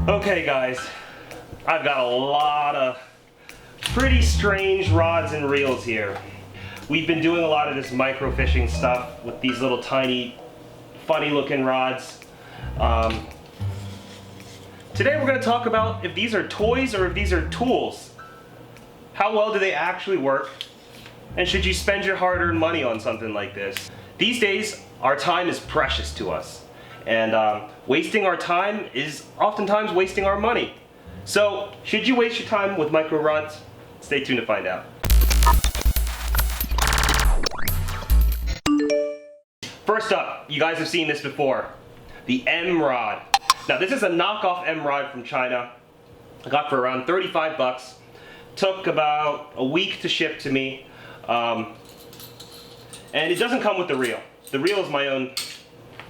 Okay guys, I've got a lot of pretty strange rods and reels here. We've been doing a lot of this microfishing stuff with these little tiny, funny looking rods. Today we're going to talk about if these are toys or if these are tools. How well do they actually work? And should you spend your hard-earned money on something like this? These days, our time is precious to us. And wasting our time is oftentimes wasting our money. So, should you waste your time with micro rods? Stay tuned to find out. First up, you guys have seen this before. The M rod. Now this is a knockoff M rod from China. I got for around 35 bucks. Took about a week to ship to me. And it doesn't come with the reel. The reel is my own.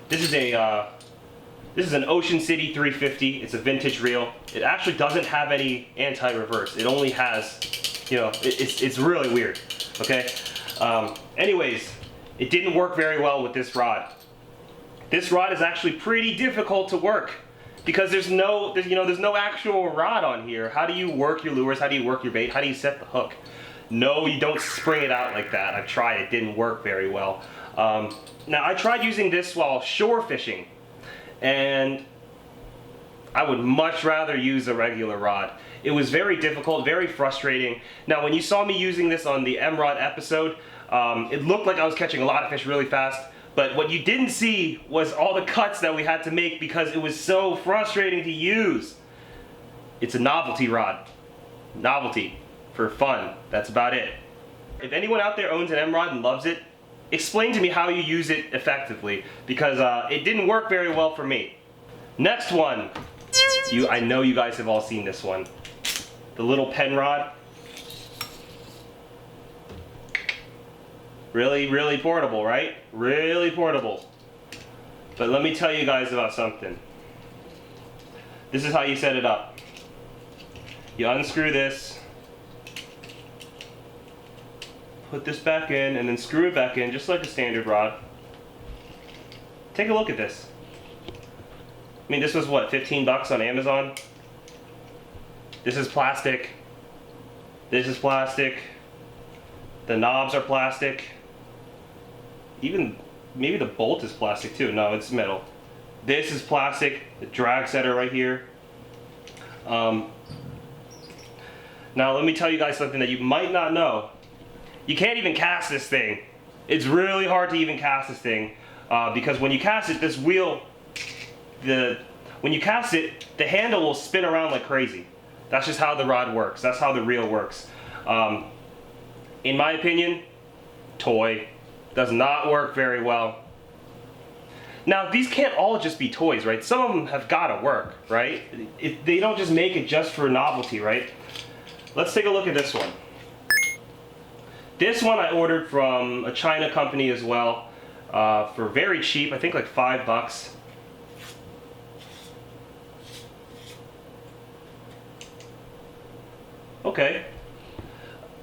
This is an Ocean City 350. It's a vintage reel. It actually doesn't have any anti-reverse. It only has, it's really weird. Okay. Anyways, it didn't work very well with this rod. This rod is actually pretty difficult to work because there's no actual rod on here. How do you work your lures? How do you work your bait? How do you set the hook? No, you don't spring it out like that. I've tried. It didn't work very well. Now I tried using this while shore fishing, and I would much rather use a regular rod. It was very difficult, very frustrating. Now when you saw me using this on the M-Rod episode, it looked like I was catching a lot of fish really fast, but what you didn't see was all the cuts that we had to make because it was so frustrating to use. It's a novelty rod. Novelty. For fun. That's about it. If anyone out there owns an M-Rod and loves it, explain to me how you use it effectively, because it didn't work very well for me. Next one. I know you guys have all seen this one. The little pen rod. Really portable, right? Really portable. But let me tell you guys about something. This is how you set it up. You unscrew this, put this back in, and then screw it back in just like a standard rod. Take a look at this. I mean, this was what, 15 bucks on Amazon? This is plastic. This is plastic. The knobs are plastic. Even maybe the bolt is plastic too. No, it's metal. This is plastic. The drag setter right here. Now let me tell you guys something that you might not know. You can't even cast this thing. It's really hard to even cast this thing because when you cast it, this wheel, when you cast it, the handle will spin around like crazy. That's just how the rod works. That's how the reel works. In my opinion, toy. Does not work very well. Now, these can't all just be toys, right? Some of them have got to work, right? They don't just make it just for novelty, right? Let's take a look at this one. This one I ordered from a China company as well for very cheap, I think like 5 bucks. Okay.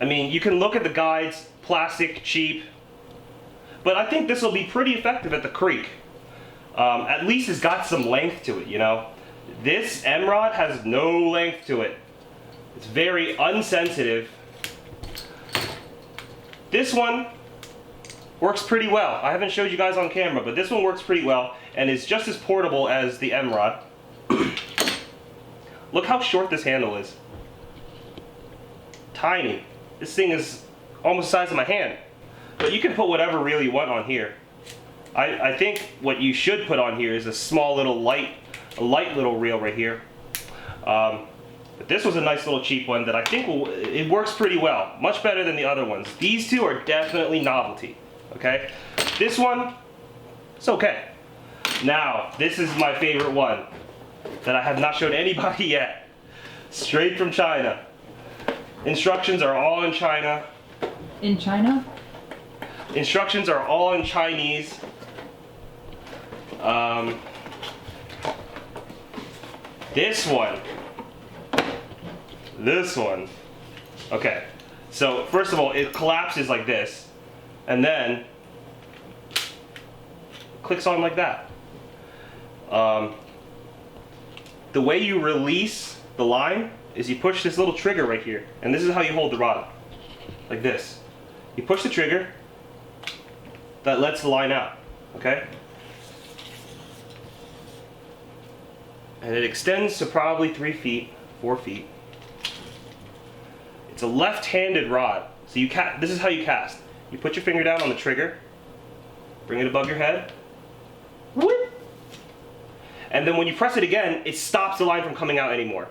I mean, you can look at the guides, plastic, cheap, but I think this will be pretty effective at the creek. At least it's got some length to it, you know. This M-Rod has no length to it. It's very unsensitive. This one works pretty well. I haven't showed you guys on camera, but this one works pretty well and is just as portable as the M-Rod. Look how short this handle is. Tiny. This thing is almost the size of my hand. But you can put whatever reel you want on here. I think what you should put on here is a small little light little reel right here. But this was a nice little cheap one that I think it works pretty well. Much better than the other ones. These two are definitely novelty. Okay? This one, it's okay. Now, this is my favorite one that I have not showed anybody yet. Straight from China. Instructions are all in China. In China? Instructions are all in Chinese. This one. Okay. So first of all, it collapses like this, and then clicks on like that. the way you release the line is you push this little trigger right here, and this is how you hold the rod, like this. You push the trigger, that lets the line out, okay? And it extends to probably 3 feet, 4 feet. It's a left-handed rod, so this is how you cast. You put your finger down on the trigger, bring it above your head, whoop, and then when you press it again, it stops the line from coming out anymore.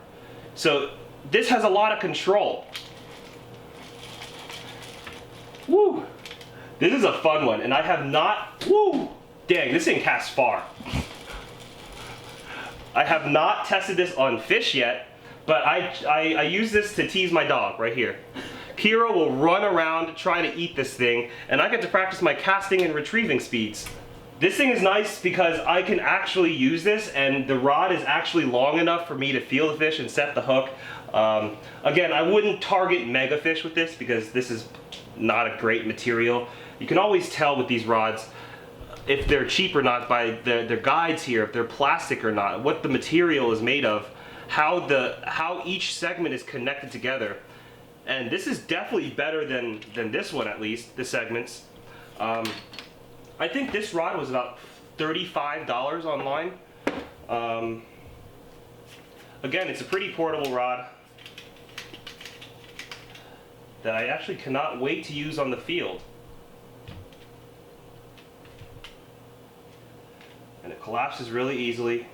So this has a lot of control. Woo! This is a fun one, and I have not, woo! Dang, this thing casts far. I have not tested this on fish yet, but I use this to tease my dog right here. Kira will run around trying to eat this thing, and I get to practice my casting and retrieving speeds. This thing is nice because I can actually use this, and the rod is actually long enough for me to feel the fish and set the hook. Again, I wouldn't target mega fish with this because this is not a great material. You can always tell with these rods if they're cheap or not by their guides here, if they're plastic or not, what the material is made of, how each segment is connected together. And this is definitely better than this one, at least, the segments. I think this rod was about $35 online. Again, it's a pretty portable rod that I actually cannot wait to use on the field. And it collapses really easily.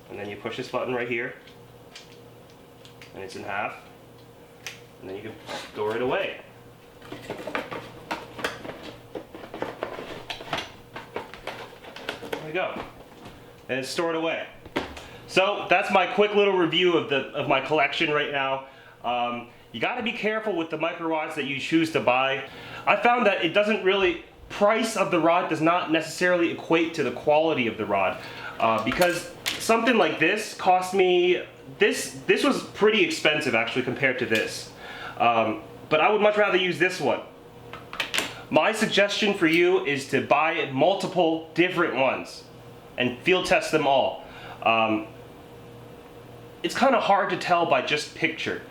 And then you push this button right here, and it's in half. And then you can store it away. There we go. And it's stored away. So that's my quick little review of my collection right now. You got to be careful with the micro rods that you choose to buy. I found that it doesn't really, price of the rod does not necessarily equate to the quality of the rod, because something like this cost me, this was pretty expensive actually compared to this, but I would much rather use this one. My suggestion for you is to buy multiple different ones and field test them all. It's kind of hard to tell by just picture.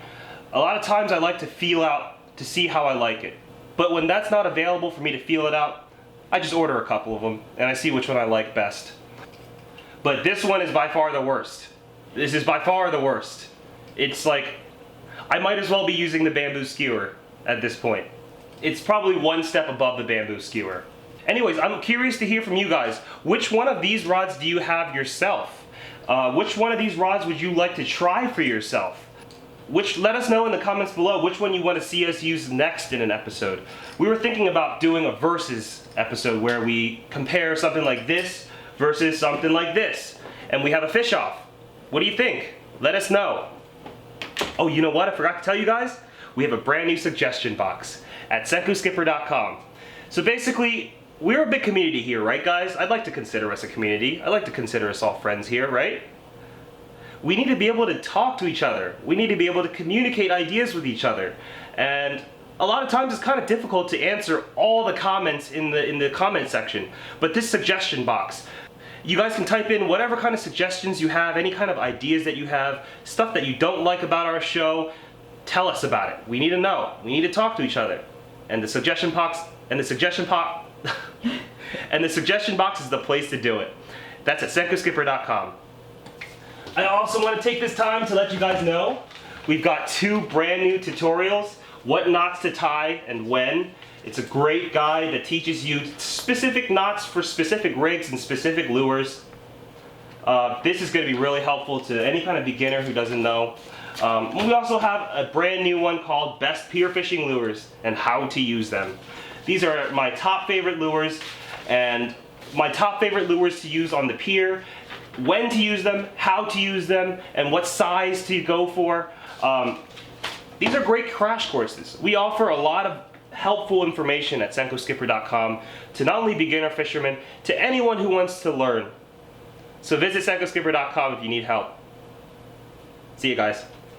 A lot of times I like to feel out to see how I like it. But when that's not available for me to feel it out, I just order a couple of them and I see which one I like best. But this one is by far the worst. This is by far the worst. It's like, I might as well be using the bamboo skewer at this point. It's probably one step above the bamboo skewer. Anyways, I'm curious to hear from you guys. Which one of these rods do you have yourself? Which one of these rods would you like to try for yourself? Let us know in the comments below which one you want to see us use next in an episode. We were thinking about doing a versus episode where we compare something like this versus something like this, and we have a fish off. What do you think? Let us know. Oh, you know what? I forgot to tell you guys. We have a brand new suggestion box at senkuskipper.com. So basically, we're a big community here, right guys? I'd like to consider us a community. I'd like to consider us all friends here, right? We need to be able to talk to each other. We need to be able to communicate ideas with each other. And a lot of times it's kind of difficult to answer all the comments in the comment section. But this suggestion box, you guys can type in whatever kind of suggestions you have, any kind of ideas that you have, stuff that you don't like about our show. Tell us about it. We need to know. We need to talk to each other. And the suggestion box and the suggestion box is the place to do it. That's at senkuskipper.com. I also want to take this time to let you guys know we've got 2 brand new tutorials, what knots to tie and when. It's a great guide that teaches you specific knots for specific rigs and specific lures. This is going to be really helpful to any kind of beginner who doesn't know. We also have a brand new one called Best Pier Fishing Lures and How to Use Them. These are my top favorite lures, and my top favorite lures to use on the pier, when to use them, how to use them, and what size to go for. These are great crash courses. We offer a lot of helpful information at senkuskipper.com to not only beginner fishermen, to anyone who wants to learn. So visit senkuskipper.com if you need help. See you guys.